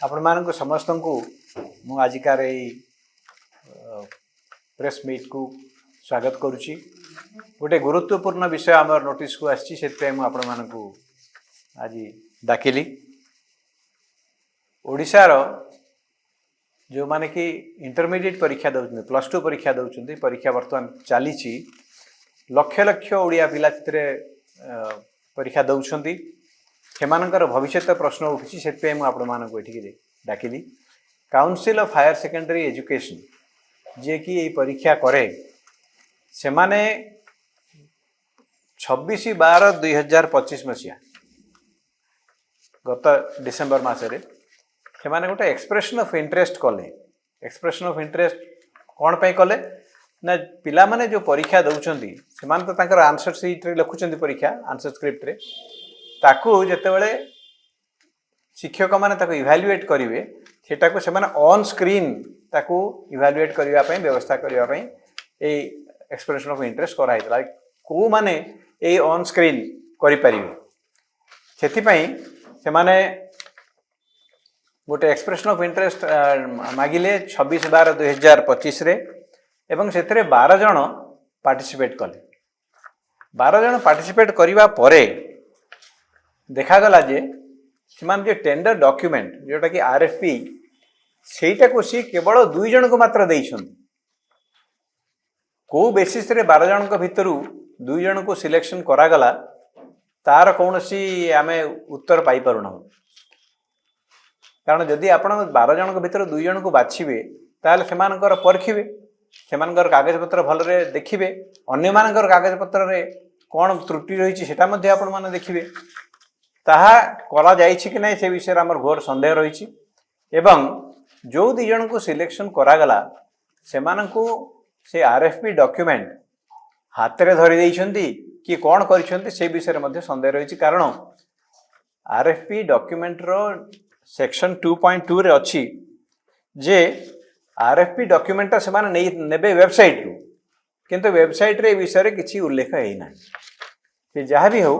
आपण मानक समस्त को मु आजिकार प्रेस मीट को स्वागत करुच्ची। गोटे गुरुत्वपूर्ण विषय आम नोटिस को आसी आपण मानक आज डाकिली। ओडिशार जो माने कि इंटरमीडिएट परीक्षा दौरान प्लस टू परीक्षा दौरान परीक्षा बर्तमान चली लक्ष लक्ष ओडिया पिला परीक्षा दौरान सेमानकर भविष्य प्रश्न उठी से आपण मानक ये डाकिली। Council of higher secondary education जे कि ये परीक्षा करे से माने 26/12/2025 मसीहा गत डिसेम्बर मसरे से माने गोटे एक्सप्रेशन ऑफ इंटरेस्ट कले। एक्सप्रेशन ऑफ इंटरेस्ट कौन पे कले ना पिला माने जो परीक्षा दौरान से माने तो तांकर आंसर सीट रे लिखुचंदी परीक्षा आंसर स्क्रिप्ट रे ताकू जेतेबेले शिक्षक माने ताकू इवैल्यूएट करिवे सेटा को से माने ऑन स्क्रीन ताकू इवैल्यूएट करिवा पई व्यवस्था करिवा पई ए एक्सप्रेशन ऑफ इंटरेस्ट कराइतला को माने ए ऑन स्क्रीन करि परिवे सेति पई से माने गोटे एक्सप्रेशन ऑफ इंटरेस्ट मागिले 26/12/2025 रे एवं सेथरे 12 जण पार्टिसिपेट कले। 12 जण पार्टिसिपेट करिवा परे देखा गला जे सेमान जे टेंडर डॉक्यूमेंट जोटा कि आरएफपी सेटा को सी केवल 2 जण को मात्र देइछन। को बेसिस रे 12 जण को भितरु 2 जण को सिलेक्शन करा गला तार कोनोसी आमे उत्तर पाई परुना। कारण जदि आपण 12 जण को भितर 2 जण को बाछिबे ताले सेमानकर परखिबे सेमानकर कागज पत्र भलरे देखिबे अन्य मानकर कागज पत्र रे कोन त्रुटि रहिछि सेटा मध्ये आपण माने देखिबे ताहा कला जाइछि कि नहीं से विषय आमर घोर संदेह रही। एवं जो 2 जण को सिलेक्शन करागला सेमानंकु से आरएफपी डॉक्यूमेंट हाथ रे धरि देइछंती कि कौन करिछंती से विषय मध्ये संदेह रही। कारण आरएफपी डॉक्यूमेंट रो सेक्शन 2.2 रे अछि जे आरएफपी डॉक्यूमेंट से माने नेबे वेबसाइट रू किंतु वेबसाइट रे विषय रे किछि उल्लेख है ना कि जहाँ भी हो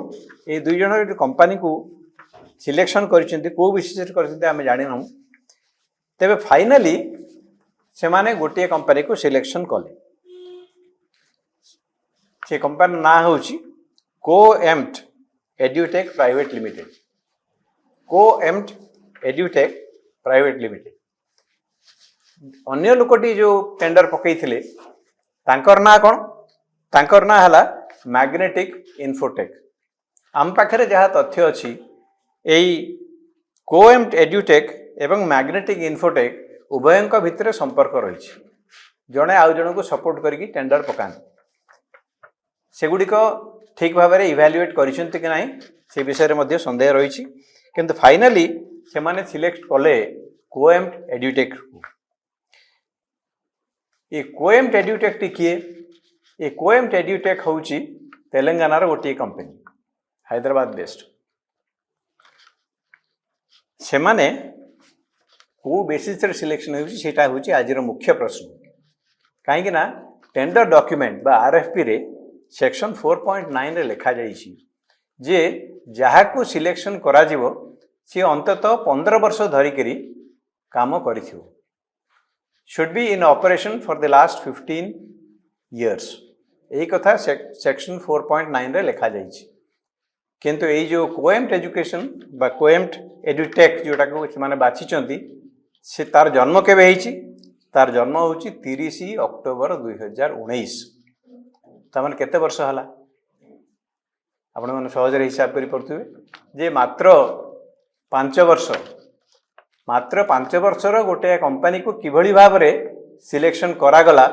ये 2 जण कंपनी को सिलेक्शन करिसेंती को विशेष करिसेंती आमे जानि न तेबे फाइनली से माने गोटे कंपनी को सिलेक्शन कले। से कंपनी ना होची कोएम्प्ट एड्यूटेक प्राइवेट लिमिटेड। कोएम्प्ट एड्यूटेक प्राइवेट लिमिटेड अन्य लोकटी जो टेंडर पकईथिले तांकर ना कोन तांकर ना हला मैग्नेटिक इन्फोटेक। आम पाखरे जहाँ तथ्य अच्छी यही कोएम्प्ट एड्यूटेक एवं मैग्नेटिक इन्फोटेक उभयंक भितर संपर्क रही। जड़े आउ जन को सपोर्ट करके टेंडर पकाते सेगुड़िक ठीक भाव में इवैल्यूएट करिसेंती कि नहीं से विषय में संदेह रही। किंतु फाइनली से माने सिलेक्ट कले कोएम्प्ट एड्यूटेक। ये कोएम्प्ट एड्यूटेक टी किए ये कोएम्प्ट एड्यूटेक होची तेलंगाना रो गोटे कंपनी हैदराबाद बेस्ड। से माने को बेसिस रे सिलेक्शन होची सेटा होची आजिर मुख्य प्रश्न। काहेकि ना टेंडर डॉक्यूमेंट बा आरएफपी रे सेक्शन 4.9 रे लिखा जाइछि जे जहा को सिलेक्शन करा जिवो से अंततः 15 वर्ष धरि करी काम करिथियो should be in operation for the last 15 years। यही कथा सेक्शन 4.9 रे लिखा जाइछि। किंतु ये जो कोएम्प्ट एजुकेशन बा कोएम्प्ट एड्यूटेक जोटा को माने बाछिचंती से तार जन्म केबे हेछि तार जन्म होछि 30 अक्टोबर 2019। तमन केते वर्ष हला आपण माने सहज रे हिसाब करि पड़थुवे जे मात्र 5 वर्ष रो गोटे कंपनी को किभଳି भाबरे सिलेक्शन करा गला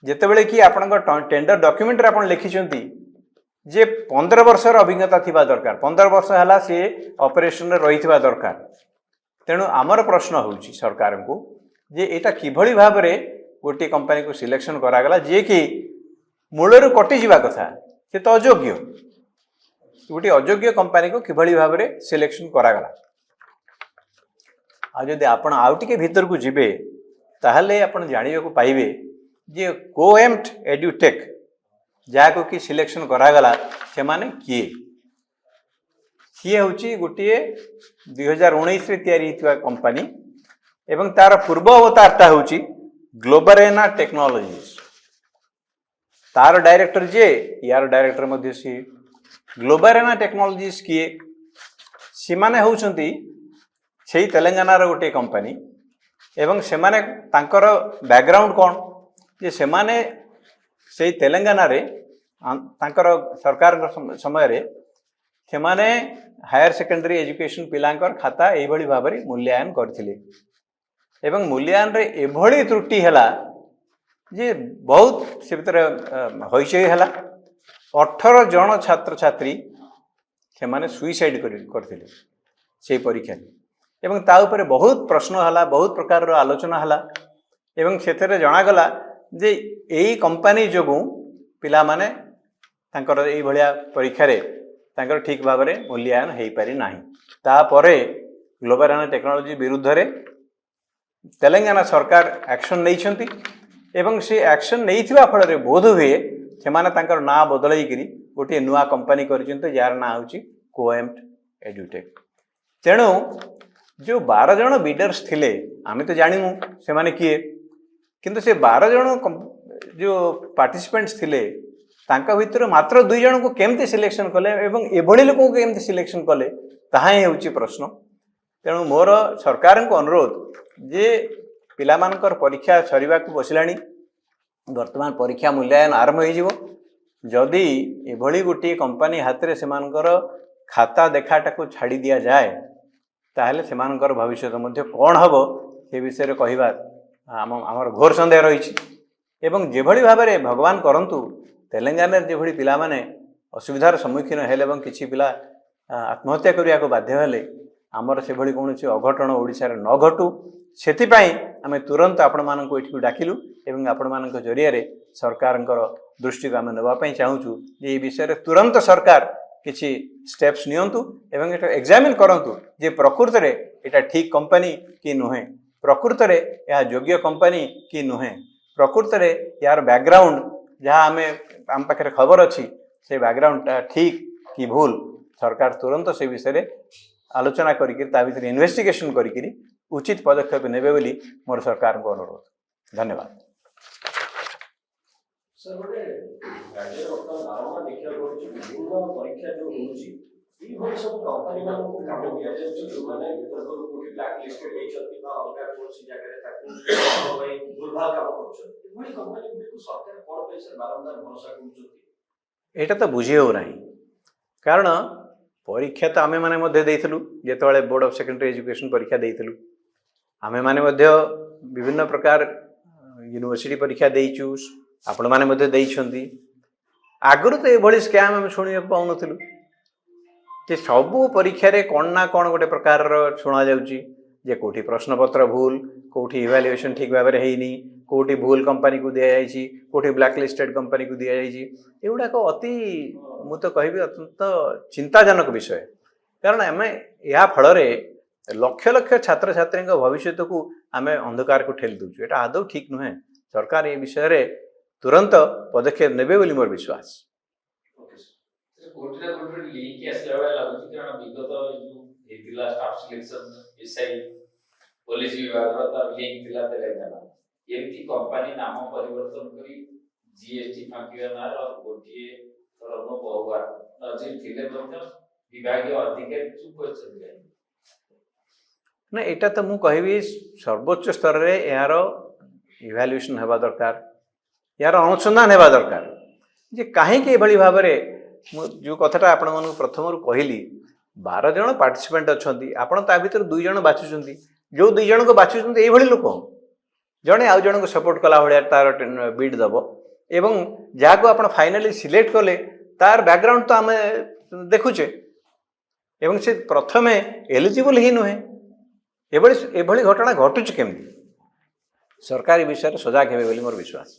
जेतेबेले कि आपन टेंडर डॉक्यूमेंट रे आपन लिखिचंती जे 15 वर्षर अभिज्ञता थिबा दरकार 15 वर्ष हला से ऑपरेशन रे रहिथिबा दरकार। तेणु आमर प्रश्न होउची सरकार को जे एटा किभଳି भाबरे गोटे कंपनी को सिलेक्शन करा गला जे कि मूलरू कटि जिबा कथा से तो अयोग्य गोटे अयोग्य कंपनी को किभଳି भाबरे सिलेक्शन करा गला। आ जदि आपण आउटिके भीतर को जिबे ताहले आपण जानिबे को पाइबे जे कोएम्प्ट एड्यूटेक जहाँ को कि सिलेक्शन करागला से माने किए सी हूँ गोटे 2019 तैयारी कंपनी एवं तार पूर्व अवतारटा हूँ ग्लोबरेना टेक्नोलॉजीज तार डायरेक्टर जे यार डायरेक्टर मध्य सी ग्लोबरेना टेक्नोलॉजीज किए सी माने होउछंती से तेलंगाना गोटे कंपनी एवं से माने तांकर बैकग्राउंड कौन जे से माने से तेलंगाना रे तांकर सरकार समय रे से माने हायर सेकेंडरी एजुकेशन पिलांकर खाता एभली भाव में मूल्यांकन करथिले एवं मूल्यांकन रे एभली त्रुटि हला जे बहुत से भीतर होइछई हला 18 जन छात्र छात्री से माने सुइसाइड करथिले से परीक्षा एवं ता ऊपर बहुत प्रश्न हला बहुत प्रकार आलोचना हला एवं सेतरे जणा गला जे एई कंपनी जोगु पिला माने तांकर एई भलिया परीक्षा रे तांकर ठीक भाव में मूल्यांकन हो पारि नाही तापरे ग्लोबरेना टेक्नोलॉजी विरुद्ध रे तेलंगाना सरकार एक्शन नहीं एवं से एक्शन नहीं फल बोध हुए से माने ना बदल गोटे नुआ कंपनी कर जार ना हूँ कोएम्ट एडुटेक तेणु जो 12 जन बिडर्स थिले आमे तो जानू से माने किए किंतु से 12 जन जो पार्टिसिपेंट्स थिले तांका भितर मात्र 2 जन को केमती सिलेक्शन कले एवं एभली लोक को केमती सिलेक्शन कले ताहा ही होची प्रश्न तेणु मोर सरकार को अनुरोध जे पिला मानकर परीक्षा सरीबा को बसिलानी वर्तमान परीक्षा मूल्यांकन आरंभ हो जदि एभली गोटे कंपनी हाथ में से खाता देखाटा को छाड़ी दिया जाए ताहले सेमानकर भविष्य मध्य कौन हम से विषय कहवा आमर घोर संदेह रही एवं जेभली भाव में भगवान करंतु तेलंगाना जेभली पिला माने असुविधार सम्मुखीन हेले एवं किछि पिला आत्महत्या करिया को बाध्य हेले आमर से भली कौन अघटन ओडिशा रे न घटू सेथिपाई आमे तुरंत आपण मानक एठिकु डाकिलु एवं आपण मानक जरिया रे सरकारंकर दृष्टि को आमे नबा पई चाहूछु जे ए विषय रे तुरंत सरकार किछि स्टेप्स नियंतु एवं एटा एग्जामिन करंतु जे प्रकृत रे एटा ठीक कंपनी कि नुहे प्रकृत रे या योग्य कंपनी कि नुहे प्रकृत रे यार बैकग्राउंड जहाँ आमे आम पाखे खबर अच्छी से बैकग्राउंड ठीक कि भूल सरकार तुरंत से विषय रे आलोचना करी इन्वेस्टिगेशन करी उचित पदक्षेप नेबे बोली मोर सरकार को अनुरोध धन्यवाद सर गोटे राज्य धारणा देखा विभिन्न परीक्षा जो होची सब कंपनी मानक काम दिया जो माने कोठी ब्लैक लिस्टेड होइछथि बा अलगा कोनसी जगह रे ताकू भाई दुर्भाग्य काम करछथि एभली कंपनी को सरकार कोन पैसा बारंबार भरोसा करछथि एटा तो बुझी हो नहीं कारण परीक्षा तो आमे माने मध्ये देइथलु जेतवाळे बोर्ड ऑफ सेकेंडरी एजुकेशन परीक्षा देइथलु आमे माने मध्ये विभिन्न प्रकार यूनिवर्सिटी परीक्षा देइचु आपण माने मध्ये देइछंती आगरु तो एभली स्कैम हम सुनिया पाउ नथिलु जे सबु परीक्षा रे कोन ना कोन गोटे प्रकार सुना जाउची जे कोठी प्रश्नपत्र भूल कोठी इवैल्यूएशन ठीक भाव में हेनी कोठी भूल कंपनी को दिया जाइछि कोठी ब्लैक लिस्टेड कंपनी को दिया जाइछि एगुडा को अति मु तो कहबी अत्यंत चिंताजनक विषय कारण आम या फल लक्ष लक्ष छात्र छात्री भविष्य को आम अंधकार को ठेली दूचु एटा आदौ ठीक नुहे सरकार ये विषय रे तुरंत पदक्षेप नेबे बोली मोर विश्वास कोटिना कोटि लिंक आसला वाला लागुची कारण विगत जो हेतिला स्टाफ सिलेक्शन एसआई पुलिस विभाग रो तार लिंक थिला तेलंगाना एमती कंपनी नाम परिवर्तन करी जीएसटी फांकियानार और गोटिए तरनो बहुवार नजिर थिले ମଧ୍ୟ विभागीय अधिकारी चुप अछथि ना एटा तो मु कहबी सर्वोच्च स्तर रे यार इवैल्यूएशन हेबा दरकार यार अनुसंधान हेबा दरकार जे काहे के एभली भाव में जो कथाटा आपण मन प्रथम कहली 12 जन पार्टिसिपेंट अच्छी आपण ता भीतर 2 जन बाछुचंती जो 2 जन को बाछुचंती एभली लोक जड़े आउ जन को सपोर्ट कला भाया तार बिड दब एवं जहाँ को आप फाइनाली सिलेक्ट कले तार बैकग्राउंड तो आम देखुचे एवं से प्रथमे एलिजिबल ही नुहे एभली घटना घटुच केमती सरकारी विषय सजाग हे मोर विश्वास।